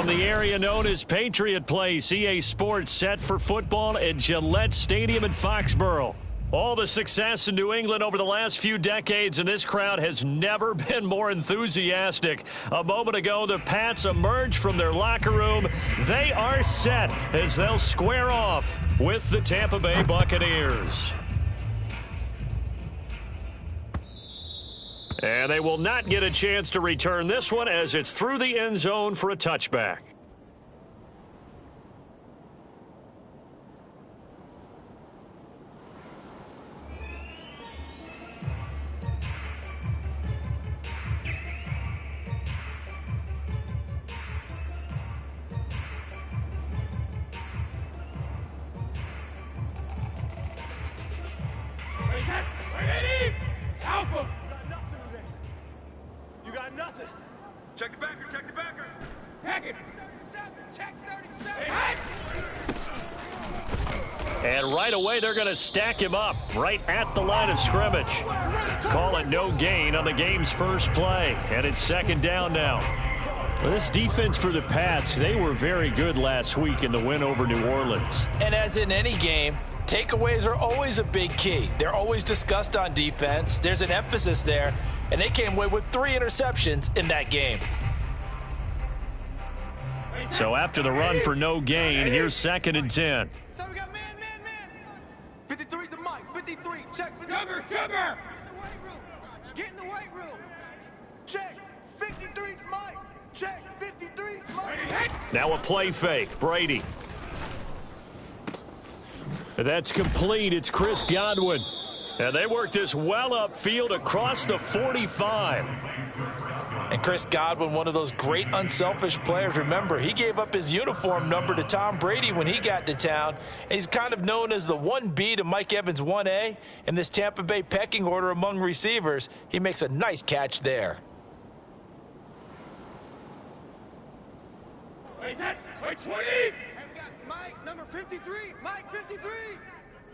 the area known as Patriot Place, EA Sports set for football at Gillette Stadium in Foxborough. All the success in New England over the last few decades, and this crowd has never been more enthusiastic. A moment ago, the Pats emerged from their locker room. They are set as they'll square off with the Tampa Bay Buccaneers. And they will not get a chance to return this one as it's through the end zone for a touchback. You got nothing. Check the backer, check the backer. Pack it. 37, check 37. And right away, they're going to stack him up right at the line of scrimmage. Call it no gain on the game's first play. And it's second down now. Well, this defense for the Pats, they were very good last week in the win over New Orleans. And as in any game, takeaways are always a big key. They're always discussed on defense. There's an emphasis there. And they came away with 3 interceptions in that game. So after the run for no gain, here's second and 10. So we got man. 53's the mic. 53. Check. Cover. Get in the weight room. Check. 53's mic. Check. 53's mic. Now a play fake. Brady. That's complete. It's Chris Godwin. And they work this well upfield across the 45. And Chris Godwin, one of those great unselfish players. Remember, he gave up his uniform number to Tom Brady when he got to town. And he's kind of known as the 1B to Mike Evans 1A. In this Tampa Bay pecking order among receivers, he makes a nice catch there. Wait 20. And we got Mike, number 53. Mike, 53.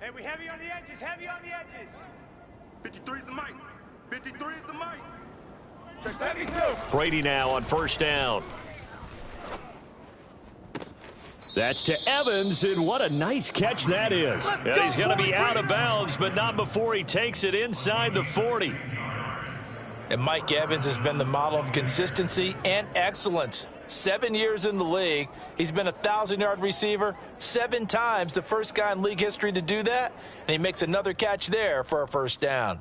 Hey, we heavy on the edges, 53 is the mic. 53 is the mic. Check that. Brady now on first down. That's to Evans, and what a nice catch that is. And he's going to be out of bounds, but not before he takes it inside the 40. And Mike Evans has been the model of consistency and excellence. 7 years in the league. He's been a 1,000-yard receiver 7 times, the first guy in league history to do that. And he makes another catch there for a first down.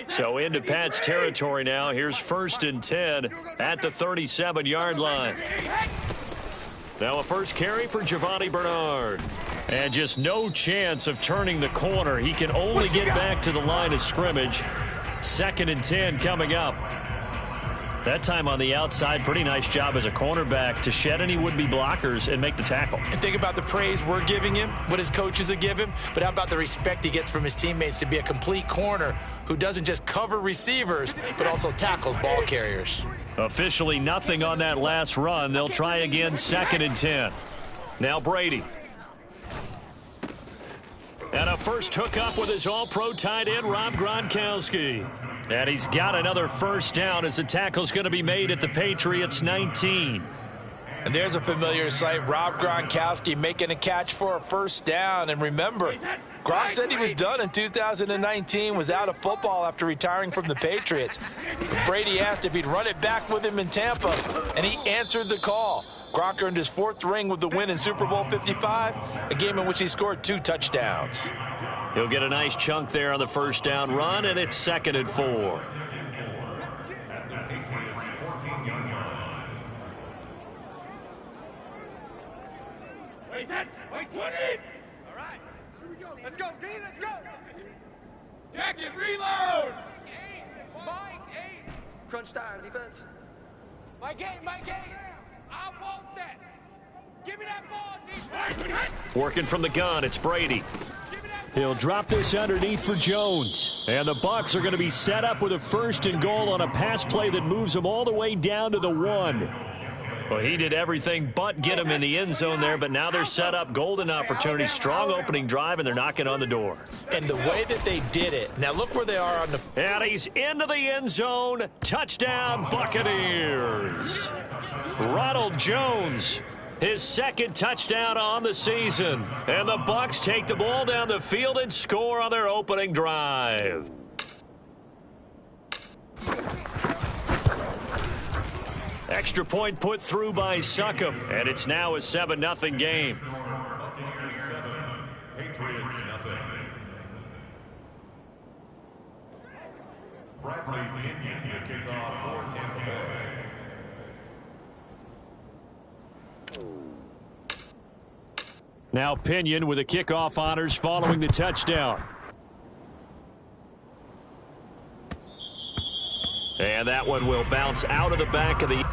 So into Pat's territory now. Here's first and 10 at the 37-yard line. Now a first carry for Giovanni Bernard. And just no chance of turning the corner. He can only get back to the line of scrimmage. Second and 10 coming up. That time on the outside, pretty nice job as a cornerback to shed any would-be blockers and make the tackle. And think about the praise we're giving him, what his coaches have given him, but how about the respect he gets from his teammates to be a complete corner who doesn't just cover receivers, but also tackles ball carriers. Officially nothing on that last run. They'll try again, second and 10. Now Brady. And a first hookup with his all-pro tight end, Rob Gronkowski. And he's got another first down as the tackle's going to be made at the Patriots 19. And there's a familiar sight. Rob Gronkowski making a catch for a first down. And remember, Gronk said he was done in 2019, was out of football after retiring from the Patriots. Brady asked if he'd run it back with him in Tampa, and he answered the call. Gronk earned his 4th ring with the win in Super Bowl 55, a game in which he scored 2 touchdowns. He'll get a nice chunk there on the first down run, and it's second and 4. Wait 20. All right, here we go. Let's go, D, let's go. Jacket, reload. Mike 8. Crunch time, defense. Mike 8. I want that. Give me that ball, defense. Working from the gun, it's Brady. He'll drop this underneath for Jones. And the Bucs are going to be set up with a first and goal on a pass play that moves them all the way down to the 1. Well, he did everything but get him in the end zone there, but now they're set up golden opportunity, strong opening drive, and they're knocking on the door. And the way that they did it, now look where they are on the... And he's into the end zone. Touchdown, Buccaneers. Ronald Jones, his second touchdown on the season. And the Bucs take the ball down the field and score on their opening drive. Extra point put through by Succop, and it's now a 7-0 game. Buccaneers 7, Patriots 0. Bradley Pinion to kick off for Tampa Bay. Now Pinion with the kickoff honors following the touchdown. And that one will bounce out of the back of the...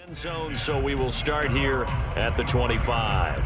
end zone, so we will start here at the 25.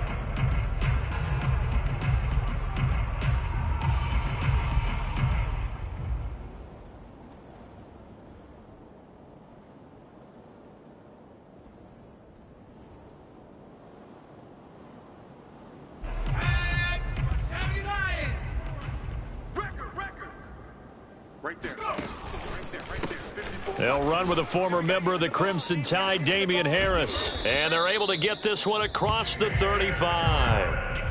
Right there. Right there. 54. They'll run with a former member of the Crimson Tide, Damian Harris. And they're able to get this one across the 35.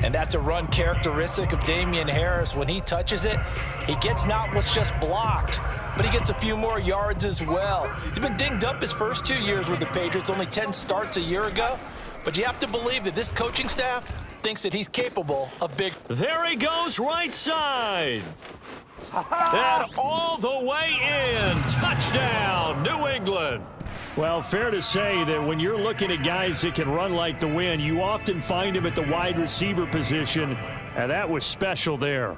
And that's a run characteristic of Damian Harris. When he touches it, he gets not what's just blocked, but he gets a few more yards as well. He's been dinged up his first 2 years with the Patriots, only 10 starts a year ago. But you have to believe that this coaching staff thinks that he's capable of big. There he goes, right side. And all the way in. Touchdown, New England. Well, fair to say that when you're looking at guys that can run like the wind, you often find them at the wide receiver position, and that was special there.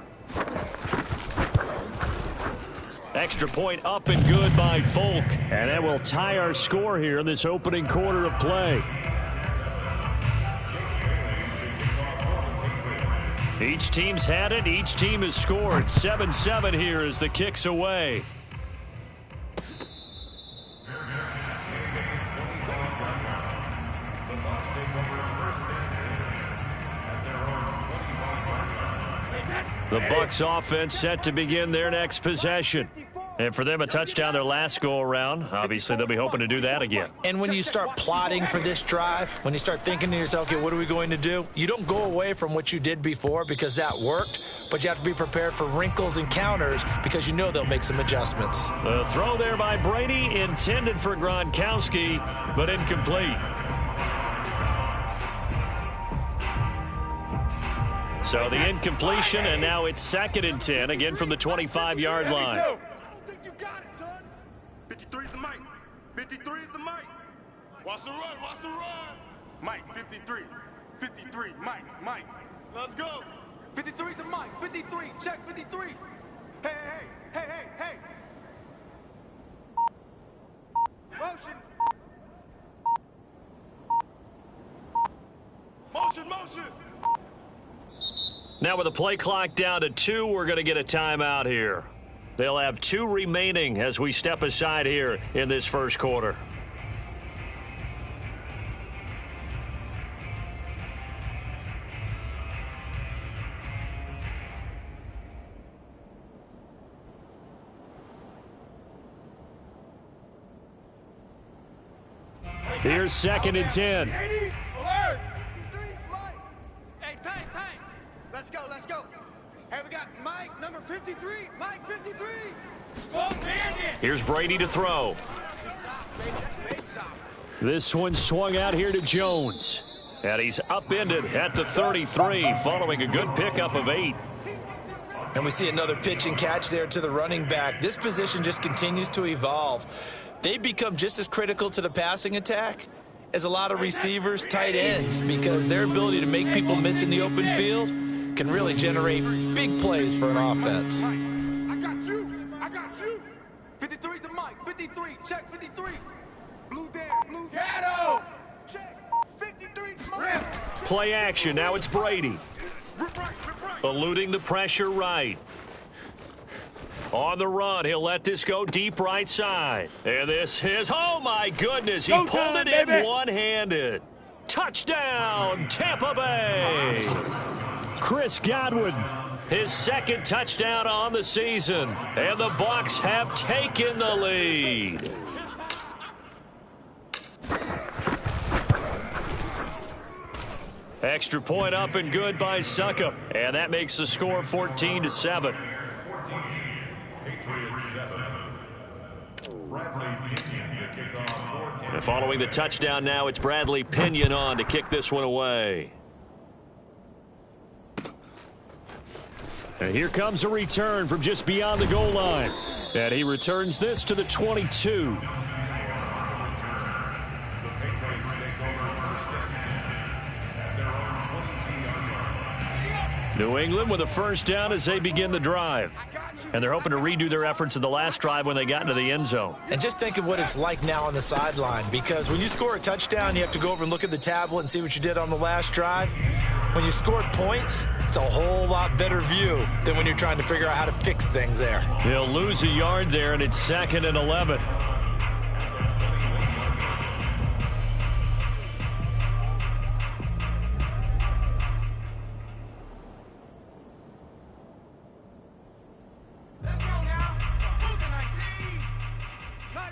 Extra point up and good by Folk, and that will tie our score here in this opening quarter of play. Each team's had it. Each team has scored. 7-7 here as the kick's away. The Bucs offense set to begin their next possession. And for them, a touchdown their last go-around. Obviously, they'll be hoping to do that again. And when you start plotting for this drive, when you start thinking to yourself, okay, what are we going to do? You don't go away from what you did before because that worked, but you have to be prepared for wrinkles and counters because you know they'll make some adjustments. The throw there by Brady, intended for Gronkowski, but incomplete. So the incompletion, and now it's 2nd and 10, again from the 25-yard line. 53 is the mic. 53 is the mic. Watch the run. Watch the run. Mike, 53. 53. Mike. Let's go. 53 is the mic. 53. Check 53. Hey. Motion. Now with the play clock down to 2, we're going to get a timeout here. They'll have 2 remaining as we step aside here in this first quarter. Here's 2nd and 10. Hey, time. Let's go. Hey, we got Mike, number 53. Mike, 53. Here's Brady to throw. This one swung out here to Jones. And he's upended at the 33 following a good pickup of 8. And we see another pitch and catch there to the running back. This position just continues to evolve. They become just as critical to the passing attack as a lot of receivers, tight ends, because their ability to make people miss in the open field can really generate big plays for an offense. I got you. I got you. 53's the mic. 53. Check 53. Blue there. Blue shadow. Check. 53's my Play action. Now it's Brady. Eluding the pressure right. On the run, he'll let this go deep right side. And this is, oh my goodness, he pulled it in one-handed. Touchdown, Tampa Bay. Chris Godwin, his second touchdown on the season. And the Bucs have taken the lead. Extra point up and good by Suckup. And that makes the score 14-7. And following the touchdown now, it's Bradley Pinion on to kick this one away. And here comes a return from just beyond the goal line. And he returns this to the 22. New England with a first down as they begin the drive. And they're hoping to redo their efforts in the last drive when they got into the end zone. And just think of what it's like now on the sideline, because when you score a touchdown, you have to go over and look at the tablet and see what you did on the last drive. When you scored points, it's a whole lot better view than when you're trying to figure out how to fix things there. They'll lose a yard there, and it's 2nd and 11.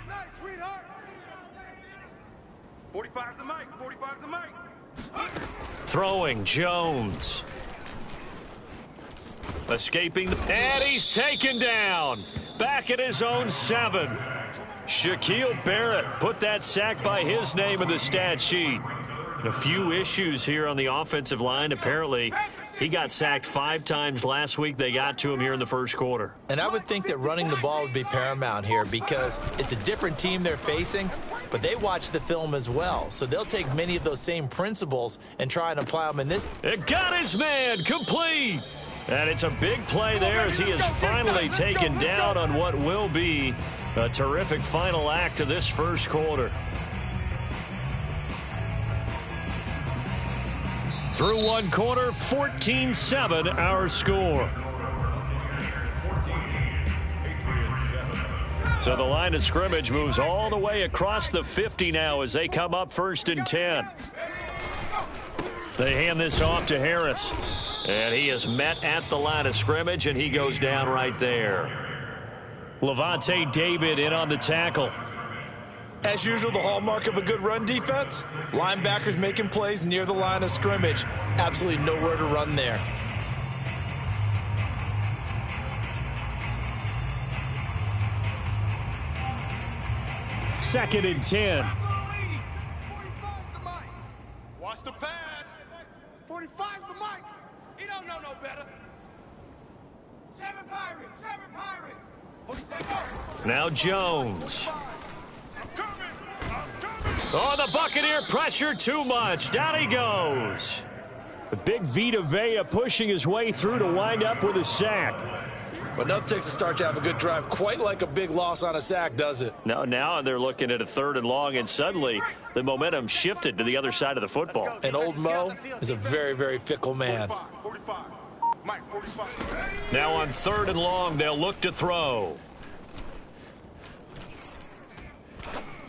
Night, sweetheart. 45's the mic. 45's the mic. Throwing Jones. Escaping, and he's taken down. Back at his own 7. Shaquille Barrett put that sack by his name in the stat sheet. A few issues here on the offensive line. Apparently, he got sacked 5 times last week. They got to him here in the first quarter. And I would think that running the ball would be paramount here because it's a different team they're facing, but they watch the film as well. So they'll take many of those same principles and try and apply them in this. It got his man complete. And it's a big play there as he is finally taken down on what will be a terrific final act of this first quarter. Through one quarter, 14-7 our score. So the line of scrimmage moves all the way across the 50 now as they come up 1st and 10. They hand this off to Harris. And he is met at the line of scrimmage, and he goes down right there. Levante David in on the tackle. As usual, the hallmark of a good run defense, linebackers making plays near the line of scrimmage. Absolutely nowhere to run there. Second and 10. 45's the mic. Watch the pass. 45's the mic. He don't know no better. 7 Pirates. 7 Pirates. Now Jones. Oh, the Buccaneer pressure too much. Down he goes. The big Vita Vea pushing his way through to wind up with a sack. But nothing takes a start to have a good drive quite like a big loss on a sack, does it? No, now they're looking at a 3rd and long, and suddenly the momentum shifted to the other side of the football. And old Mo is a very, very fickle man. 45. Mike, 45. Now on 3rd and long, they'll look to throw.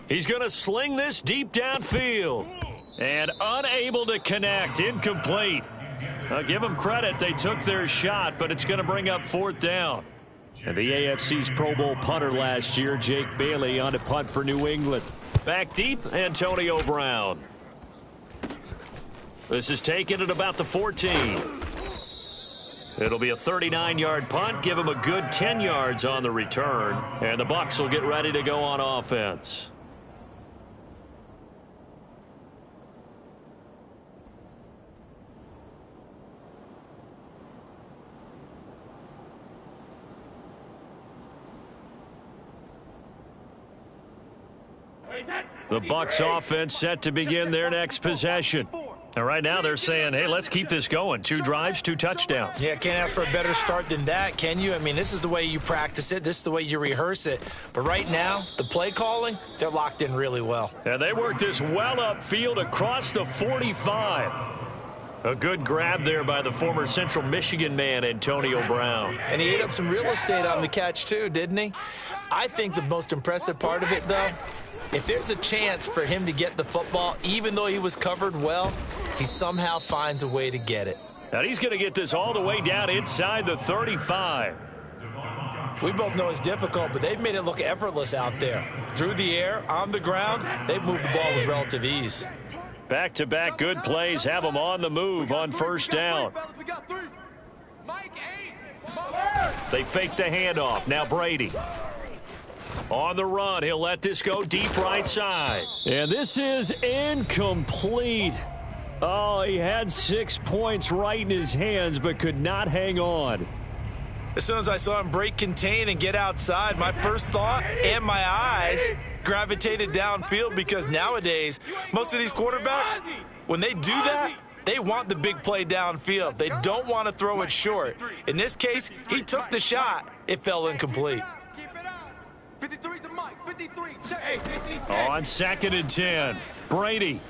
He's going to sling this deep downfield. And unable to connect. Incomplete. I'll give them credit. They took their shot, but it's going to bring up 4th down. And the AFC's Pro Bowl punter last year, Jake Bailey, on to punt for New England. Back deep, Antonio Brown. This is taken at about the 14. It'll be a 39-yard punt. Give him a good 10 yards on the return. And the Bucs will get ready to go on offense. The Bucs offense set to begin their next possession. And right now they're saying, hey, let's keep this going. 2 drives, 2 touchdowns. Yeah, can't ask for a better start than that, can you? I mean, this is the way you practice it. This is the way you rehearse it. But right now, the play calling, they're locked in really well. And they work this well upfield across the 45. A good grab there by the former Central Michigan man, Antonio Brown. And he ate up some real estate on the catch, too, didn't he? I think the most impressive part of it, though, if there's a chance for him to get the football, even though he was covered well, he somehow finds a way to get it. And he's going to get this all the way down inside the 35. We both know it's difficult, but they've made it look effortless out there. Through the air, on the ground, they've moved the ball with relative ease. Back-to-back good plays have them on the move on first down. They fake the handoff. Now Brady. On the run, he'll let this go deep right side. And this is incomplete. Oh, he had 6 points right in his hands, but could not hang on. As soon as I saw him break contain and get outside, my first thought and my eyes gravitated downfield, because nowadays, most of these quarterbacks, when they do that, they want the big play downfield. They don't want to throw it short. In this case, he took the shot. It fell incomplete. 53's the mic. 53. On 2nd and 10, Brady.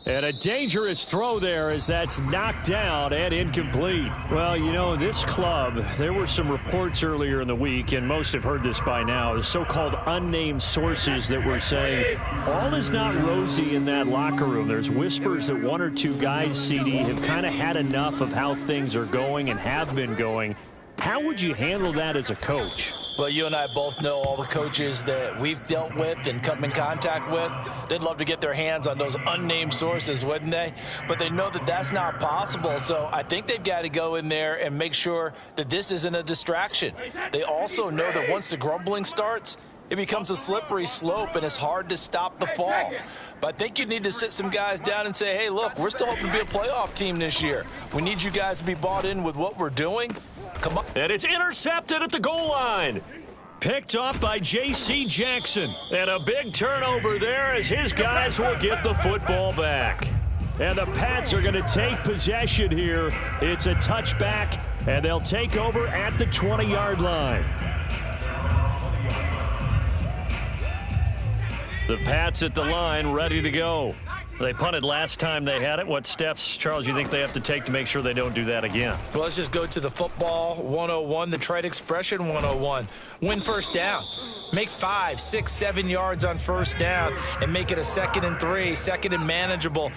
And a dangerous throw there as that's knocked down and incomplete. Well, you know, this club, there were some reports earlier in the week, and most have heard this by now, the so-called unnamed sources that were saying all is not rosy in that locker room. There's whispers that 1 or 2 guys, CD, have kind of had enough of how things are going and have been going. How would you handle that as a coach? Well, you and I both know all the coaches that we've dealt with and come in contact with. They'd love to get their hands on those unnamed sources, wouldn't they? But they know that that's not possible, so I think they've got to go in there and make sure that this isn't a distraction. They also know that once the grumbling starts, it becomes a slippery slope, and it's hard to stop the fall. But I think you need to sit some guys down and say, hey, look, we're still hoping to be a playoff team this year. We need you guys to be bought in with what we're doing. Come on. And it's intercepted at the goal line. Picked up by J.C. Jackson. And a big turnover there as his guys will get the football back. And the Pats are going to take possession here. It's a touchback, and they'll take over at the 20-yard line. The Pats at the line, ready to go. They punted last time they had it. What steps, Charles, you think they have to take to make sure they don't do that again? Well, let's just go to the football 101, the trite expression 101. Win first down. Make 5, 6, 7 yards on first down and make it a 2nd and 3, 2nd and manageable.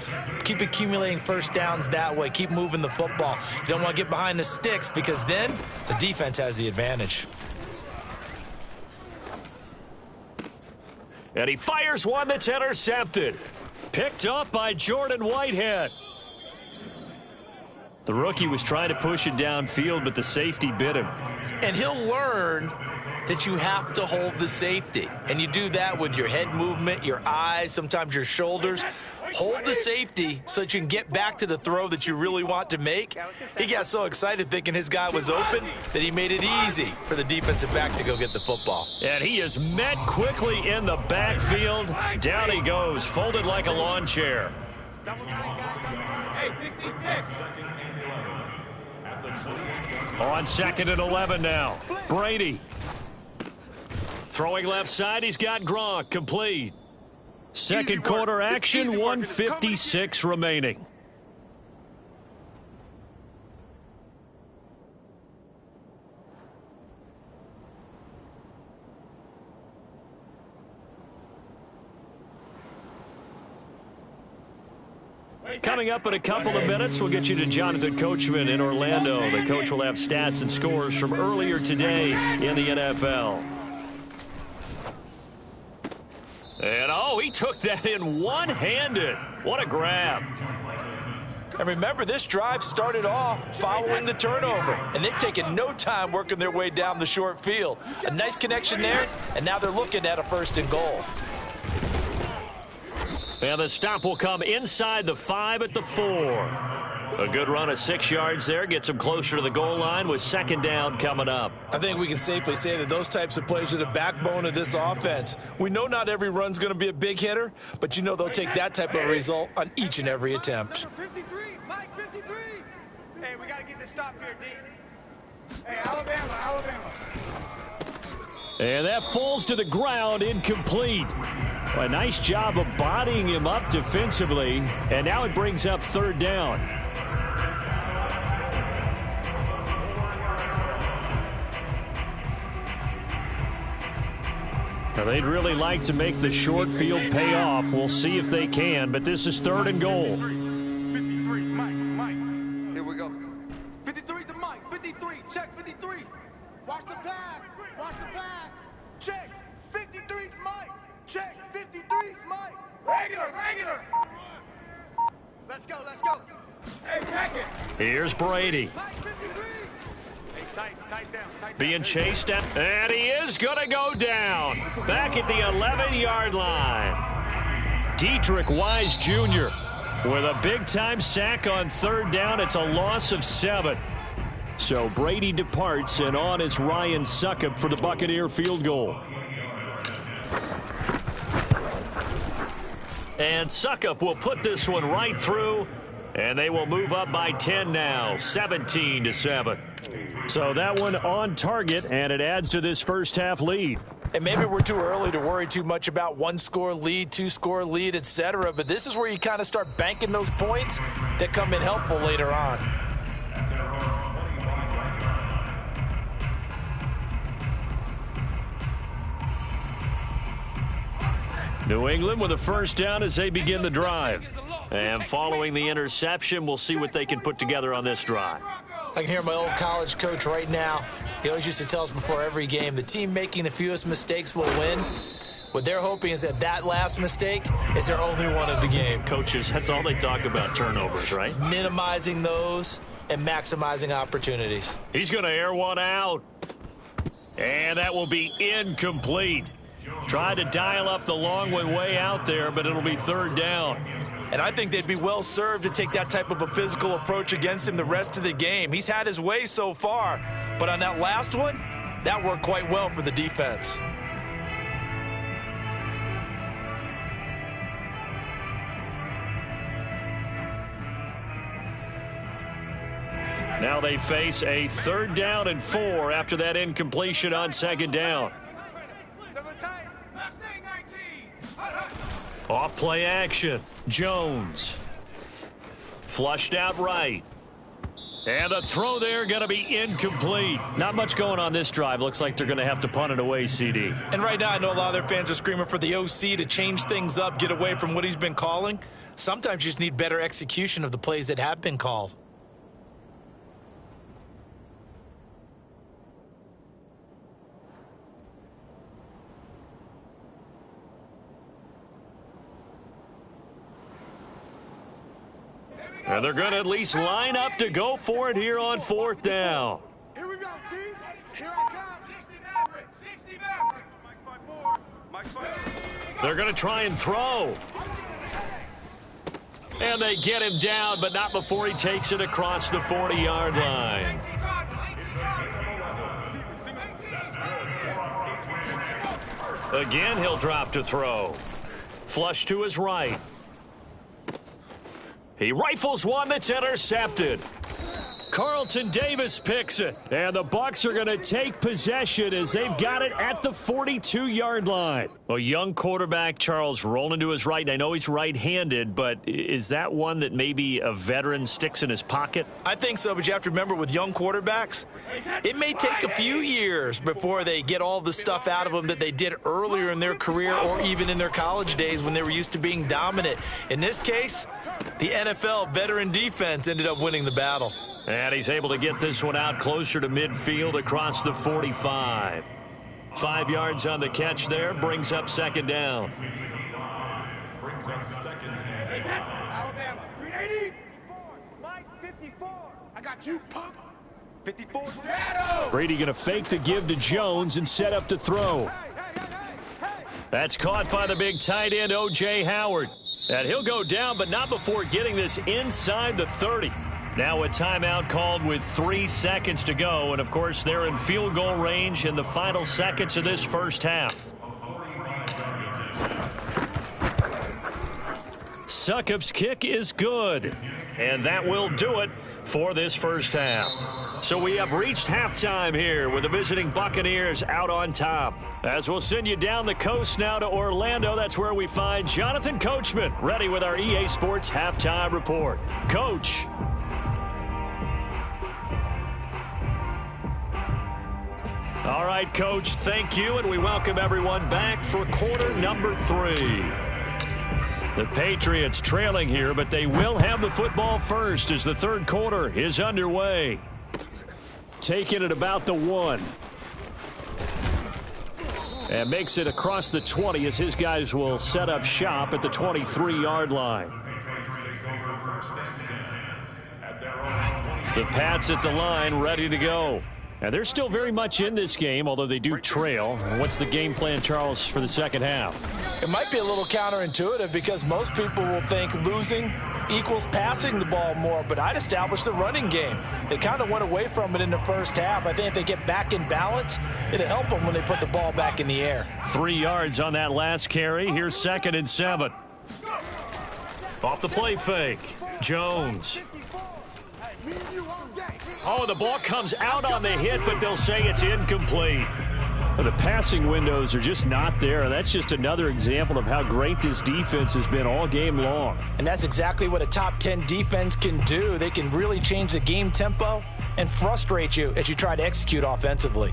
Keep accumulating first downs that way. Keep moving the football. You don't want to get behind the sticks, because then the defense has the advantage. And he fires one that's intercepted. Picked up by Jordan Whitehead. The rookie was trying to push it downfield, but the safety bit him. And he'll learn that you have to hold the safety. And you do that with your head movement, your eyes, sometimes your shoulders. Hold the safety so that you can get back to the throw that you really want to make. He got so excited thinking his guy was open that he made it easy for the defensive back to go get the football. And he is met quickly in the backfield. Down he goes, folded like a lawn chair. On 2nd and 11 now. Brady. Throwing left side, he's got Gronk, complete. Second quarter action, 1:56 remaining. Coming up in a couple of minutes, we'll get you to Jonathan Coachman in Orlando. The coach will have stats and scores from earlier today in the NFL. And, oh, he took that in one-handed. What a grab. And remember, this drive started off following the turnover, and they've taken no time working their way down the short field. A nice connection there, and now they're looking at a 1st and goal. And the stop will come inside the 5 at the 4. A good run of 6 yards there gets him closer to the goal line with second down coming up. I think we can safely say that those types of plays are the backbone of this offense. We know not every run's going to be a big hitter, but you know they'll take that type of result on each and every attempt. Number 53, Mike 53. Hey, we got to get this stop here, D. Hey, Alabama. And that falls to the ground, incomplete. A nice job of bodying him up defensively, and now it brings up third down. Now, they'd really like to make the short field pay off. We'll see if they can, but this is third and goal. 53, Mike. Here we go. 53's to Mike. 53, check 53. Watch the pass. Check. 53's Mike. Check. 53's Mike. Regular. Let's go. Hey, check it. Here's Brady. Mike 53. Hey, tight down. Being chased down, and he is going to go down. Back at the 11-yard line. Dietrich Wise Jr. with a big-time sack on third down. It's a loss of 7. So Brady departs, and on is Ryan Succop for the Buccaneer field goal. And Succop will put this one right through, and they will move up by 10 now, 17-7. So that one on target, and it adds to this first half lead. And maybe we're too early to worry too much about 1-score lead, 2-score lead, etc. But this is where you kind of start banking those points that come in helpful later on. New England with a first down as they begin the drive. And following the interception, we'll see what they can put together on this drive. I can hear my old college coach right now. He always used to tell us before every game, the team making the fewest mistakes will win. What they're hoping is that last mistake is their only one of the game. Coaches, that's all they talk about, turnovers, right? Minimizing those and maximizing opportunities. He's going to air one out. And that will be incomplete. Tried to dial up the long one way out there, but it'll be third down. And I think they'd be well served to take that type of a physical approach against him the rest of the game. He's had his way so far, but on that last one, that worked quite well for the defense. Now they face a third down and 4 after that incompletion on second down. Off play action. Jones. Flushed out right. And the throw there going to be incomplete. Not much going on this drive. Looks like they're going to have to punt it away, CD. And right now I know a lot of their fans are screaming for the OC to change things up, get away from what he's been calling. Sometimes you just need better execution of the plays that have been called. And they're going to at least line up to go for it here on fourth down. Here we go, D. Here I come. 60 Maverick. 60 Maverick. Mike 5-4. They're going to try and throw. And they get him down, but not before he takes it across the 40-yard line. Again, he'll drop to throw. Flush to his right. He rifles one that's intercepted. Carlton Davis picks it. And the Bucs are going to take possession as they've got it at the 42-yard line. A young quarterback, Charles, rolling to his right. I know he's right-handed, but is that one that maybe a veteran sticks in his pocket? I think so, but you have to remember with young quarterbacks, it may take a few years before they get all the stuff out of them that they did earlier in their career or even in their college days when they were used to being dominant. In this case, the NFL veteran defense ended up winning the battle. And he's able to get this one out closer to midfield across the 45. 5 yards on the catch there, brings up second down. Brings up second down. Alabama. 380. Mike 54. I got you, punk. 54. Shadow. Brady going to fake the give to Jones and set up to throw. That's caught by the big tight end, O.J. Howard. And he'll go down, but not before getting this inside the 30. Now a timeout called with 3 seconds to go. And, of course, they're in field goal range in the final seconds of this first half. Succop's kick is good. And that will do it for this first half. So we have reached halftime here with the visiting Buccaneers out on top. As we'll send you down the coast now to Orlando, that's where we find Jonathan Coachman ready with our EA Sports halftime report. Coach. All right, Coach, thank you, and we welcome everyone back for quarter number 3. The Patriots trailing here, but they will have the football first as the third quarter is underway. Taking it about the 1. And makes it across the 20 as his guys will set up shop at the 23-yard line. The Pats at the line ready to go. And they're still very much in this game, although they do trail. What's the game plan, Charles, for the second half? It might be a little counterintuitive because most people will think losing equals passing the ball more, but I'd establish the running game. They kind of went away from it in the first half. I think if they get back in balance, it'll help them when they put the ball back in the air. 3 yards on that last carry. Here's 2nd and 7. Off the play fake. Jones. Oh, the ball comes out on the hit, but they'll say it's incomplete. The passing windows are just not there. That's just another example of how great this defense has been all game long. And that's exactly what a top 10 defense can do. They can really change the game tempo and frustrate you as you try to execute offensively.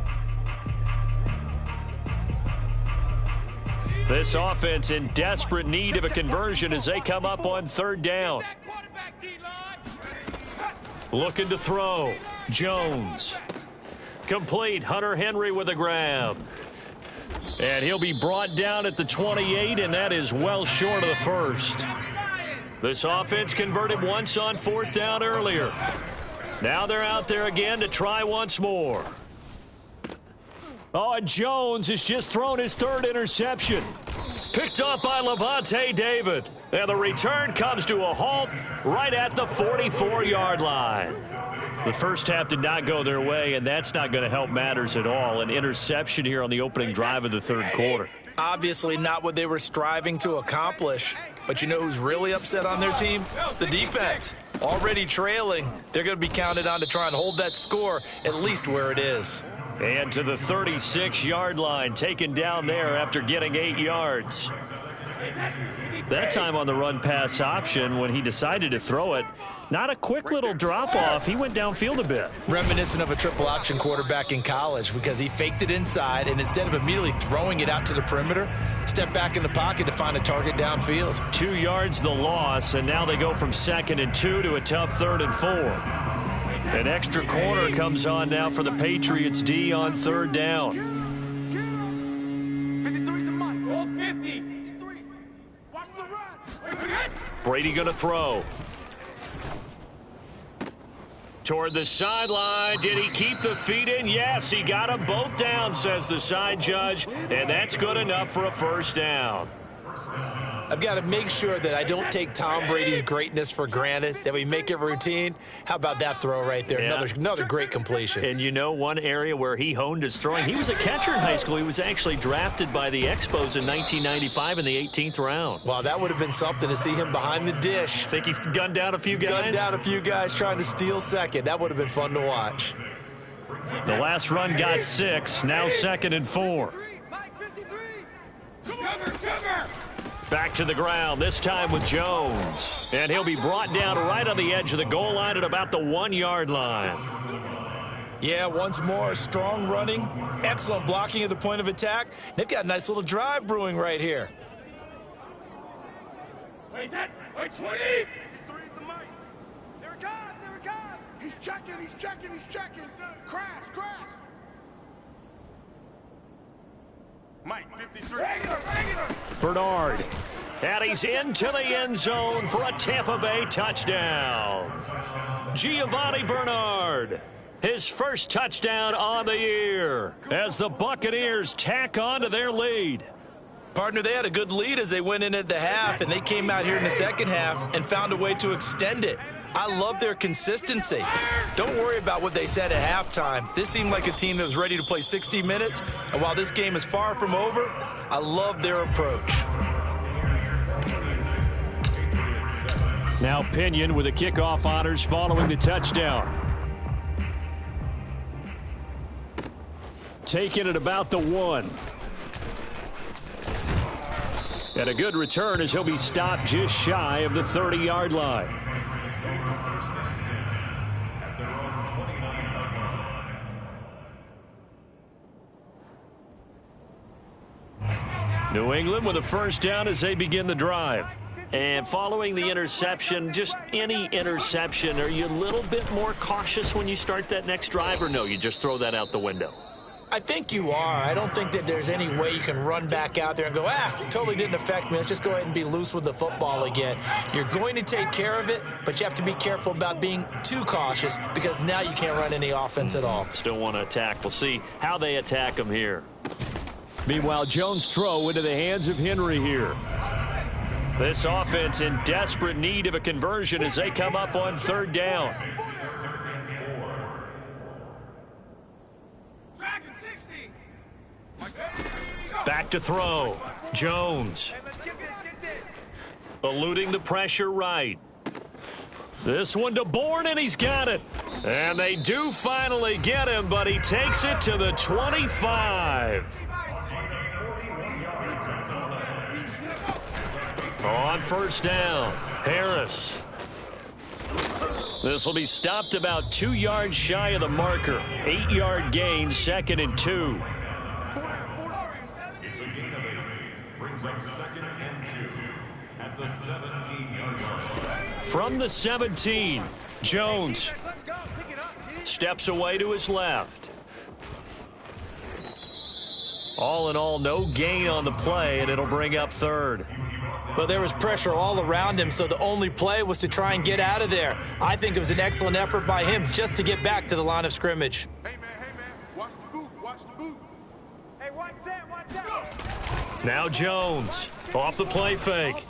This offense in desperate need of a conversion as they come up on 3rd down. Looking to throw. Jones. Complete. Hunter Henry with a grab. And he'll be brought down at the 28, and that is well short of the first. This offense converted once on 4th down earlier. Now they're out there again to try once more. Oh, and Jones has just thrown his 3rd interception. Picked up by Levante David. And the return comes to a halt right at the 44-yard line. The first half did not go their way, and that's not going to help matters at all. An interception here on the opening drive of the 3rd quarter. Obviously not what they were striving to accomplish. But you know who's really upset on their team? The defense. Already trailing. They're going to be counted on to try and hold that score at least where it is. And to the 36-yard line, taken down there after getting 8 yards. That time on the run-pass option when he decided to throw it. Not a quick little drop-off. He went downfield a bit. Reminiscent of a triple-option quarterback in college because he faked it inside, and instead of immediately throwing it out to the perimeter, stepped back in the pocket to find a target downfield. 2 yards the loss, and now they go from 2nd and 2 to a tough 3rd and 4. An extra corner comes on now for the Patriots D on 3rd down. 53's the mic. All 50. 53. Watch the run. Brady going to throw. Toward the sideline. Did he keep the feet in? Yes, he got them both down, says the side judge, and that's good enough for a 1st down. I've got to make sure that I don't take Tom Brady's greatness for granted, that we make it routine. How about that throw right there? Yeah. Another great completion. And you know one area where he honed his throwing? He was a catcher in high school. He was actually drafted by the Expos in 1995 in the 18th round. Wow, that would have been something to see him behind the dish. Think he gunned down a few guys? Gunned down a few guys trying to steal second. That would have been fun to watch. The last run got 6. Now 2nd and 4. Cover. Back to the ground, this time with Jones. And he'll be brought down right on the edge of the goal line at about the 1-yard line. Yeah, once more, strong running, excellent blocking at the point of attack. They've got a nice little drive brewing right here. Wait, 20. 53's the mic. There it comes. He's checking. Crash. Mike, 53. Regular. Bernard. And he's into the end zone for a Tampa Bay touchdown. Giovanni Bernard. His first touchdown on the year as the Buccaneers tack on to their lead. Partner, they had a good lead as they went in at the half, and they came out here in the second half and found a way to extend it. I love their consistency. Don't worry about what they said at halftime. This seemed like a team that was ready to play 60 minutes. And while this game is far from over, I love their approach. Now Pinion with the kickoff honors following the touchdown. Taking it about the 1. And a good return as he'll be stopped just shy of the 30-yard line. New England with a first down as they begin the drive. And following the interception, just any interception, are you a little bit more cautious when you start that next drive, or no, you just throw that out the window? I think you are. I don't think that there's any way you can run back out there and go, totally didn't affect me. Let's just go ahead and be loose with the football again. You're going to take care of it, but you have to be careful about being too cautious because now you can't run any offense at all. Still want to attack. We'll see how they attack them here. Meanwhile, Jones' throw into the hands of Henry here. This offense in desperate need of a conversion as they come up on third down. Back to throw. Jones. Eluding the pressure right. This one to Bourne, and he's got it. And they do finally get him, but he takes it to the 25. On first down, Harris. This will be stopped about 2 yards shy of the marker. 8-yard gain, 2nd and 2. It's a gain of 8. Brings up 2nd and 2 at the 17-yard line. From the 17, Jones steps away to his left. All in all, no gain on the play, and it'll bring up third. Well, there was pressure all around him, so the only play was to try and get out of there. I think it was an excellent effort by him just to get back to the line of scrimmage. Hey, man, watch the boot, watch the boot. Hey, watch that. Now Jones off the play fake.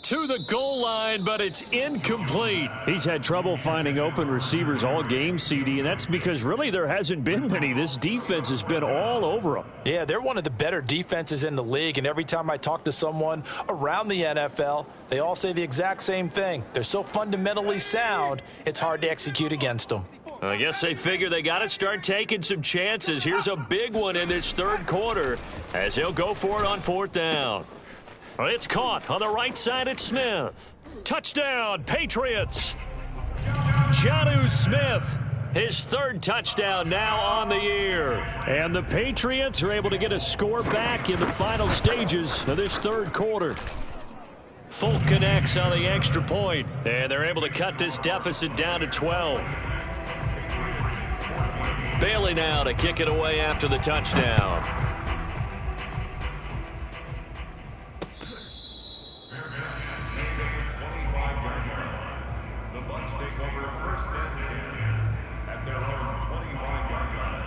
To the goal line, but it's incomplete. He's had trouble finding open receivers all game, CD, and that's because really there hasn't been many. This defense has been all over them. Yeah, they're one of the better defenses in the league, and every time I talk to someone around the NFL, they all say the exact same thing. They're so fundamentally sound, it's hard to execute against them. I guess they figure they got to start taking some chances. Here's a big one in this third quarter as he'll go for it on fourth down. It's caught on the right side at Smith. Touchdown, Patriots. Jonnu Smith, his third touchdown now on the year. And the Patriots are able to get a score back in the final stages of this third quarter. Folk connects on the extra point, and they're able to cut this deficit down to 12. Bailey now to kick it away after the touchdown. Take over 1st and 10 at their own 25-yard line.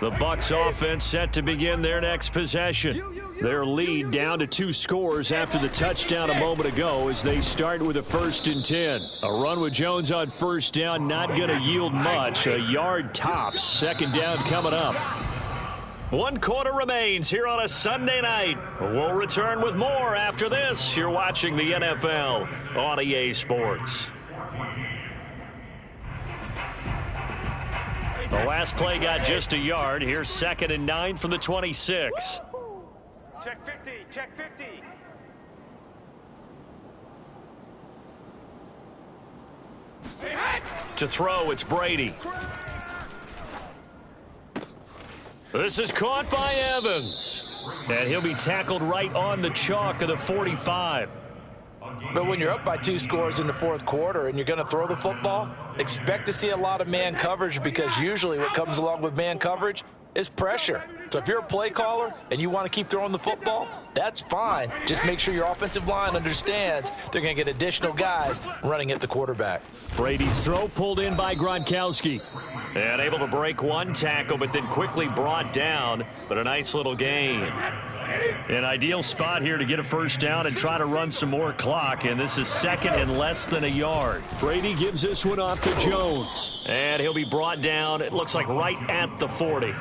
The Bucs offense set to begin their next possession. Their lead down to 2 scores after the touchdown a moment ago as they start with a 1st and 10. A run with Jones on first down, not going to yield much. A yard tops. 2nd down coming up. 1 quarter remains here on a Sunday night. We'll return with more after this. You're watching the NFL on EA Sports. The last play got just a yard. Here's 2nd and 9 from the 26. Check 50, check 50. To throw, it's Brady. This is caught by Evans. And he'll be tackled right on the chalk of the 45. But when you're up by 2 scores in the fourth quarter and you're going to throw the football, expect to see a lot of man coverage because usually what comes along with man coverage is pressure. So if you're a play caller and you want to keep throwing the football, that's fine. Just make sure your offensive line understands they're going to get additional guys running at the quarterback. Brady's throw pulled in by Gronkowski. And able to break 1 tackle, but then quickly brought down. But a nice little gain. An ideal spot here to get a first down and try to run some more clock, and this is second and less than a yard. Brady gives this one off to Jones. And he'll be brought down, it looks like right at the 40.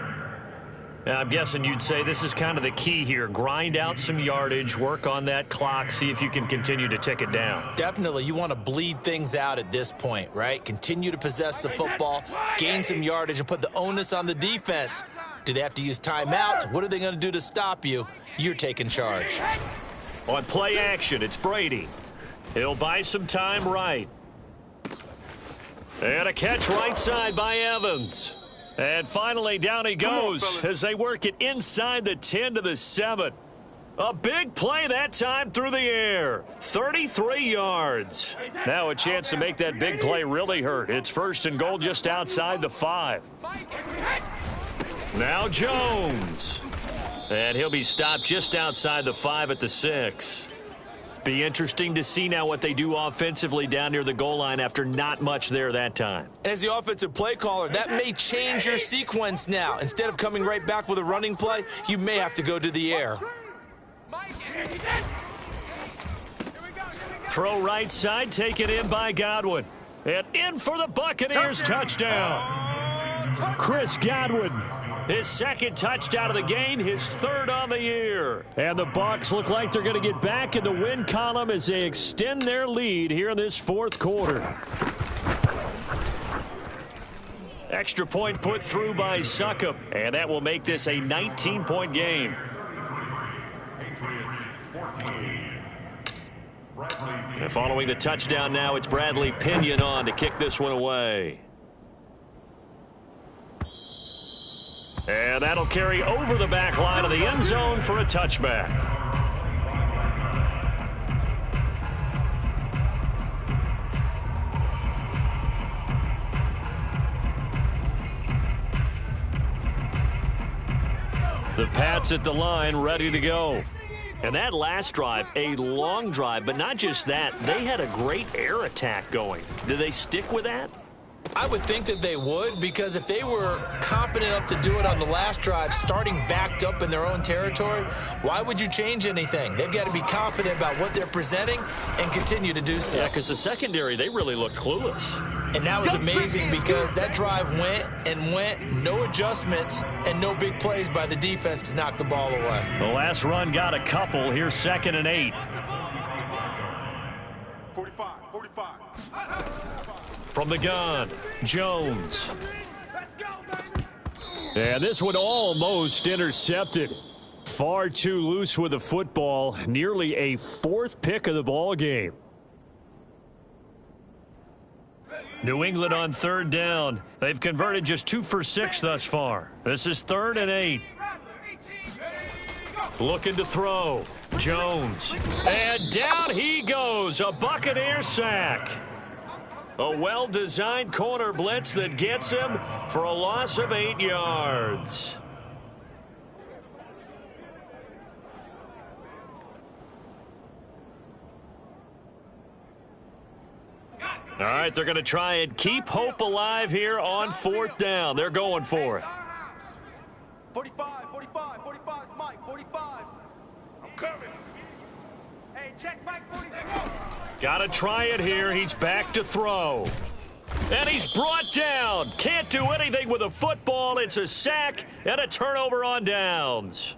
I'm guessing you'd say this is kind of the key here. Grind out some yardage, work on that clock, see if you can continue to tick it down. Definitely. You want to bleed things out at this point, right? Continue to possess the football, gain some yardage, and put the onus on the defense. Do they have to use timeouts? What are they going to do to stop you? You're taking charge. On play action, it's Brady. He'll buy some time right. And a catch right side by Evans. And finally, down he goes as they work it inside the 10 to the 7. A big play that time through the air. 33 yards. Now a chance to make that big play really hurt. It's first and goal just outside the 5. Now Jones. And he'll be stopped just outside the 5 at the 6. Be interesting to see now what they do offensively down near the goal line after not much there that time. As the offensive play caller, that may change your sequence now. Instead of coming right back with a running play, you may have to go to the air. Throw right side, taken in by Godwin. And in for the Buccaneers touchdown. Chris Godwin. His second touchdown of the game, his third on the year. And the Bucs look like they're going to get back in the win column as they extend their lead here in this fourth quarter. Extra point put through by Succop, and that will make this a 19-point game. Patriots 14. And following the touchdown now, it's Bradley Pinion on to kick this one away. And that'll carry over the back line of the end zone for a touchback. The Pats at the line, ready to go. And that last drive, a long drive, but not just that. They had a great air attack going. Do they stick with that? I would think that they would, because if they were competent enough to do it on the last drive, starting backed up in their own territory, why would you change anything? They've got to be confident about what they're presenting and continue to do so. Yeah, because the secondary, they really looked clueless. And that was amazing because that drive went and went, no adjustments and no big plays by the defense to knock the ball away. The last run got a couple. Here's 2nd and 8. 45. From the gun, Jones. And this one almost intercepted. Far too loose with the football. Nearly a 4th pick of the ball game. New England on 3rd down. They've converted just 2 for 6 thus far. This is 3rd and 8. Looking to throw. Jones. And down he goes. A Buccaneer sack. A well-designed corner blitz that gets him for a loss of 8 yards. All right, they're going to try and keep hope alive here on 4th down. They're going for it. 45, Mike, 45. I'm coming. Hey, check Mike, 46. Got to try it here. He's back to throw. And he's brought down. Can't do anything with a football. It's a sack and a turnover on downs.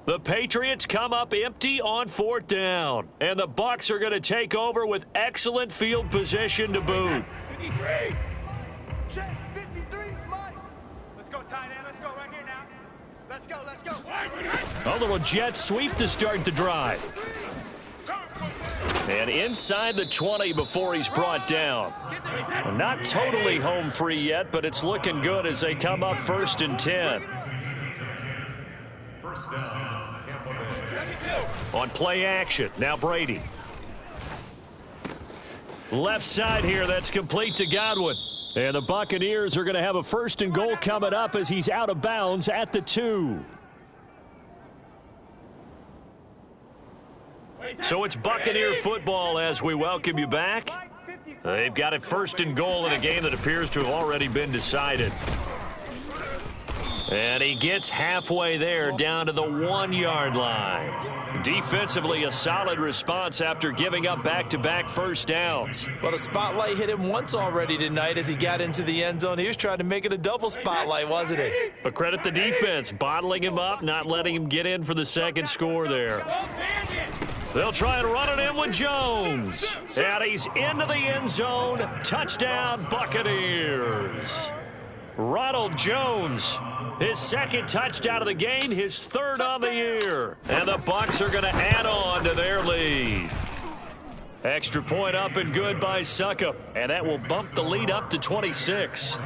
The Patriots come up empty on 4th down. And the Bucs are going to take over with excellent field position to boot. 53. Check 53, Mike. Let's go, tight end. Let's go right here now. Let's go. A little jet sweep to start the drive. And inside the 20 before he's brought down. Well, not totally home free yet, but it's looking good as they come up 1st and 10. First down, Tampa Bay. On play action, now Brady. Left side here, that's complete to Godwin. And the Buccaneers are going to have a 1st and goal coming up as he's out of bounds at the 2. So it's Buccaneer football as we welcome you back. They've got it 1st and goal in a game that appears to have already been decided. And he gets halfway there, down to the 1-yard line. Defensively, a solid response after giving up back-to-back first downs. Well, the spotlight hit him once already tonight as he got into the end zone. He was trying to make it a double spotlight, wasn't he? But credit the defense, bottling him up, not letting him get in for the second score there. They'll try and run it in with Jones. And he's into the end zone. Touchdown, Buccaneers. Ronald Jones, his second touchdown of the game, his third on the year. And the Bucs are going to add on to their lead. Extra point up and good by Succop. And that will bump the lead up to 26.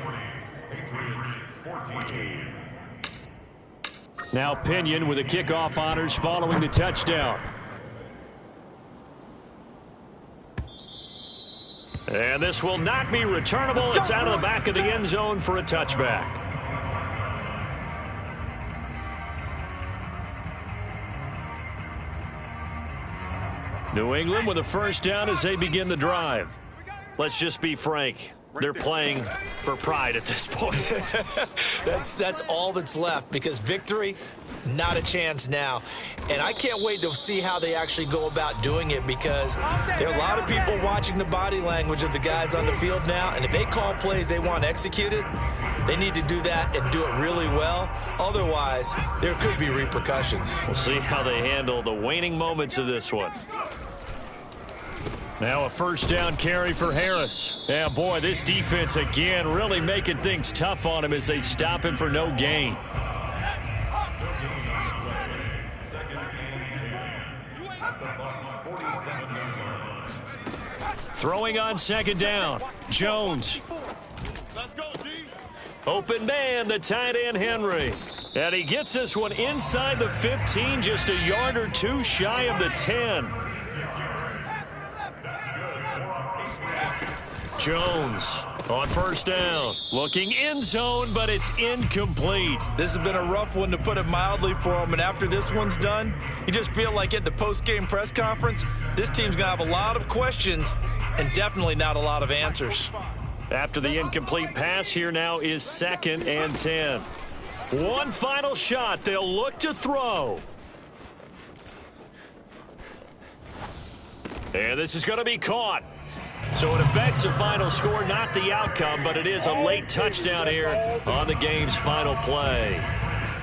Now Pinion with the kickoff honors following the touchdown. And this will not be returnable. It's out of the back of the end zone for a touchback. New England with a first down as they begin the drive. Let's just be frank. They're playing for pride at this point. That's all that's left, because victory, not a chance now. And I can't wait to see how they actually go about doing it, because there are a lot of people watching the body language of the guys on the field now, and if they call plays they want executed, they need to do that and do it really well. Otherwise, there could be repercussions. We'll see how they handle the waning moments of this one. Now a first down carry for Harris. Yeah, boy, this defense again really making things tough on him as they stop him for no gain. Throwing on second down. Jones. Open man, the tight end Henry. And he gets this one inside the 15, just a yard or two shy of the 10. Jones on first down, looking end zone, but it's incomplete. This has been a rough one, to put it mildly, for him, and after this one's done, you just feel like at the post-game press conference, this team's going to have a lot of questions and definitely not a lot of answers. After the incomplete pass, here now is 2nd and 10. One final shot. They'll look to throw. And this is going to be caught. So it affects the final score, not the outcome, but it is a late touchdown here on the game's final play.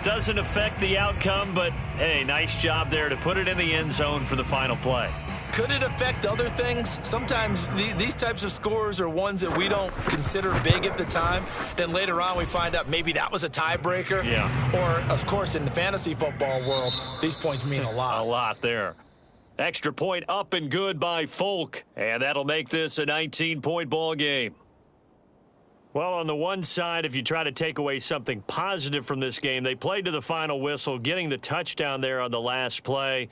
Doesn't affect the outcome, but, hey, nice job there to put it in the end zone for the final play. Could it affect other things? Sometimes these types of scores are ones that we don't consider big at the time. Then later on we find out maybe that was a tiebreaker. Yeah. Or, of course, in the fantasy football world, these points mean a lot. A lot there. Extra point up and good by Folk, and that'll make this a 19-point ball game. Well, on the one side, if you try to take away something positive from this game, they played to the final whistle, getting the touchdown there on the last play.